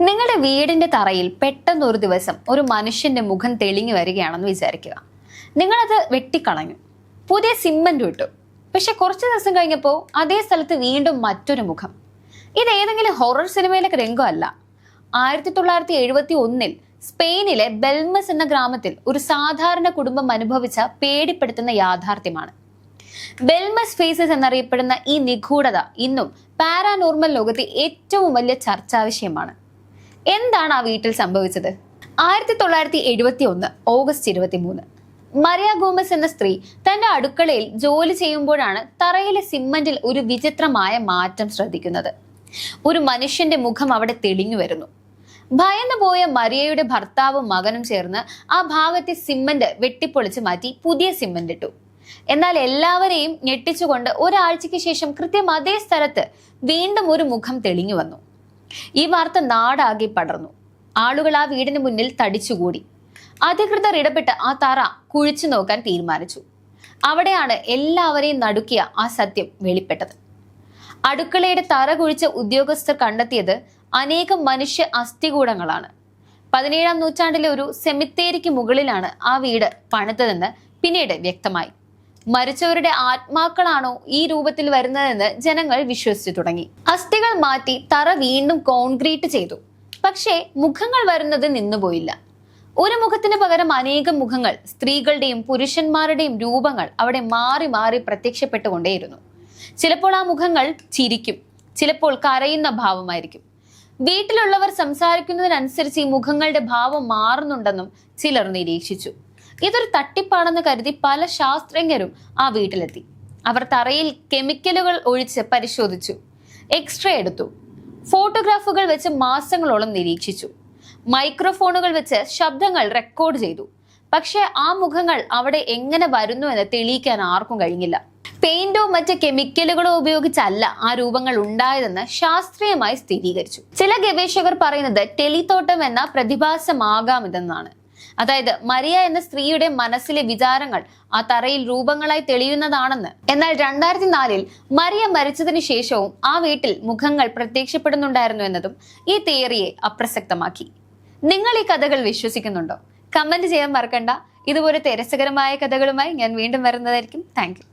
നിങ്ങളുടെ വീടിന്റെ തറയിൽ പെട്ടെന്ന് ഒരു ദിവസം ഒരു മനുഷ്യന്റെ മുഖം തെളിഞ്ഞു വരികയാണെന്ന് വിചാരിക്കുക. നിങ്ങളത് വെട്ടിക്കളഞ്ഞു, പുതിയ സിമന്റ് ഇട്ടു. പക്ഷെ കുറച്ചു ദിവസം കഴിഞ്ഞപ്പോൾ അതേ സ്ഥലത്ത് വീണ്ടും മറ്റൊരു മുഖം. ഇത് ഏതെങ്കിലും ഹൊറർ സിനിമയിലെ രംഗമല്ല. 1971 സ്പെയിനിലെ ബെൽമസ് എന്ന ഗ്രാമത്തിൽ ഒരു സാധാരണ കുടുംബം അനുഭവിച്ച പേടിപ്പെടുത്തുന്ന യാഥാർത്ഥ്യമാണ്. ബെൽമസ് ഫേസസ് എന്നറിയപ്പെടുന്ന ഈ നിഗൂഢത ഇന്നും പാരാനോർമൽ ലോകത്തെ ഏറ്റവും വലിയ ചർച്ചാ വിഷയമാണ്. എന്താണ് ആ വീട്ടിൽ സംഭവിച്ചത്? 1971 ഓഗസ്റ്റ് 23 മരിയ ഗോമസ് എന്ന സ്ത്രീ തന്റെ അടുക്കളയിൽ ജോലി ചെയ്യുമ്പോഴാണ് തറയിലെ സിമന്റിൽ ഒരു വിചിത്രമായ മാറ്റം ശ്രദ്ധിക്കുന്നത്. ഒരു മനുഷ്യന്റെ മുഖം അവിടെ തെളിഞ്ഞു വരുന്നു. ഭയന്നു പോയ മരിയയുടെ ഭർത്താവും മകനും ചേർന്ന് ആ ഭാഗത്തെ സിമന്റ് വെട്ടിപ്പൊളിച്ച് മാറ്റി പുതിയ സിമന്റ് ഇട്ടു. എന്നാൽ എല്ലാവരെയും ഞെട്ടിച്ചുകൊണ്ട് ഒരാഴ്ചയ്ക്ക് ശേഷം കൃത്യം അതേ സ്ഥലത്ത് വീണ്ടും ഒരു മുഖം തെളിഞ്ഞു വന്നു. ഈ വാർത്ത നാടാകെ പടർന്നു. ആളുകൾ ആ വീടിന് മുന്നിൽ തടിച്ചുകൂടി. അധികൃതർ ഇടപെട്ട് ആ തറ കുഴിച്ചു നോക്കാൻ തീരുമാനിച്ചു. അവിടെയാണ് എല്ലാവരെയും നടുക്കിയ ആ സത്യം വെളിപ്പെട്ടത്. അടുക്കളയുടെ തറ കുഴിച്ച ഉദ്യോഗസ്ഥർ കണ്ടെത്തിയത് അനേകം മനുഷ്യ അസ്ഥികൂടങ്ങളാണ്. 17-ാം നൂറ്റാണ്ടിലെ ഒരു സെമിത്തേരിക്ക് മുകളിലാണ് ആ വീട് പണിതതെന്ന് പിന്നീട് വ്യക്തമായി. മരിച്ചവരുടെ ആത്മാക്കളാണോ ഈ രൂപത്തിൽ വരുന്നതെന്ന് ജനങ്ങൾ വിശ്വസിച്ചു തുടങ്ങി. അസ്ഥികൾ മാറ്റി തറ വീണ്ടും കോൺക്രീറ്റ് ചെയ്തു. പക്ഷേ മുഖങ്ങൾ വരുന്നത് നിന്നുപോയില്ല. ഒരു മുഖത്തിന് പകരം അനേകം മുഖങ്ങൾ, സ്ത്രീകളുടെയും പുരുഷന്മാരുടെയും രൂപങ്ങൾ അവിടെ മാറി മാറി പ്രത്യക്ഷപ്പെട്ടുകൊണ്ടേയിരുന്നു. ചിലപ്പോൾ ആ മുഖങ്ങൾ ചിരിക്കും, ചിലപ്പോൾ കരയുന്ന ഭാവമായിരിക്കും. വീട്ടിലുള്ളവർ സംസാരിക്കുന്നതിനനുസരിച്ച് ഈ മുഖങ്ങളുടെ ഭാവം മാറുന്നുണ്ടെന്നും ചിലർ നിരീക്ഷിച്ചു. ഇതൊരു തട്ടിപ്പാണെന്ന് കരുതി പല ശാസ്ത്രജ്ഞരും ആ വീട്ടിലെത്തി. അവർ തറയിൽ കെമിക്കലുകൾ ഒഴിച്ച് പരിശോധിച്ചു, എക്സ്റേ എടുത്തു, ഫോട്ടോഗ്രാഫുകൾ വെച്ച് മാസങ്ങളോളം നിരീക്ഷിച്ചു, മൈക്രോഫോണുകൾ വെച്ച് ശബ്ദങ്ങൾ റെക്കോർഡ് ചെയ്തു. പക്ഷെ ആ മുഖങ്ങൾ അവിടെ എങ്ങനെ വരുന്നു എന്ന് തെളിയിക്കാൻ ആർക്കും കഴിഞ്ഞില്ല. പെയിന്റോ മറ്റ് കെമിക്കലുകളോ ഉപയോഗിച്ചല്ല ആ രൂപങ്ങൾ ഉണ്ടായതെന്ന് ശാസ്ത്രീയമായി സ്ഥിരീകരിച്ചു. ചില ഗവേഷകർ പറയുന്നത് ടെലിത്തോട്ടം എന്ന പ്രതിഭാസമാകാം ഇതെന്നാണ്. അതായത് മരിയ എന്ന സ്ത്രീയുടെ മനസ്സിലെ വിചാരങ്ങൾ ആ തറയിൽ രൂപങ്ങളായി തെളിയുന്നതാണെന്ന്. എന്നാൽ 2004 മരിയ മരിച്ചതിന് ശേഷവും ആ വീട്ടിൽ മുഖങ്ങൾ പ്രത്യക്ഷപ്പെടുന്നുണ്ടായിരുന്നു എന്നതും ഈ തിയറിയെ അപ്രസക്തമാക്കി. നിങ്ങൾ ഈ കഥകൾ വിശ്വസിക്കുന്നുണ്ടോ? കമന്റ് ചെയ്യാൻ മറക്കണ്ട. ഇതുപോലെ രസകരമായ കഥകളുമായി ഞാൻ വീണ്ടും വരുന്നതായിരിക്കും. Thank you.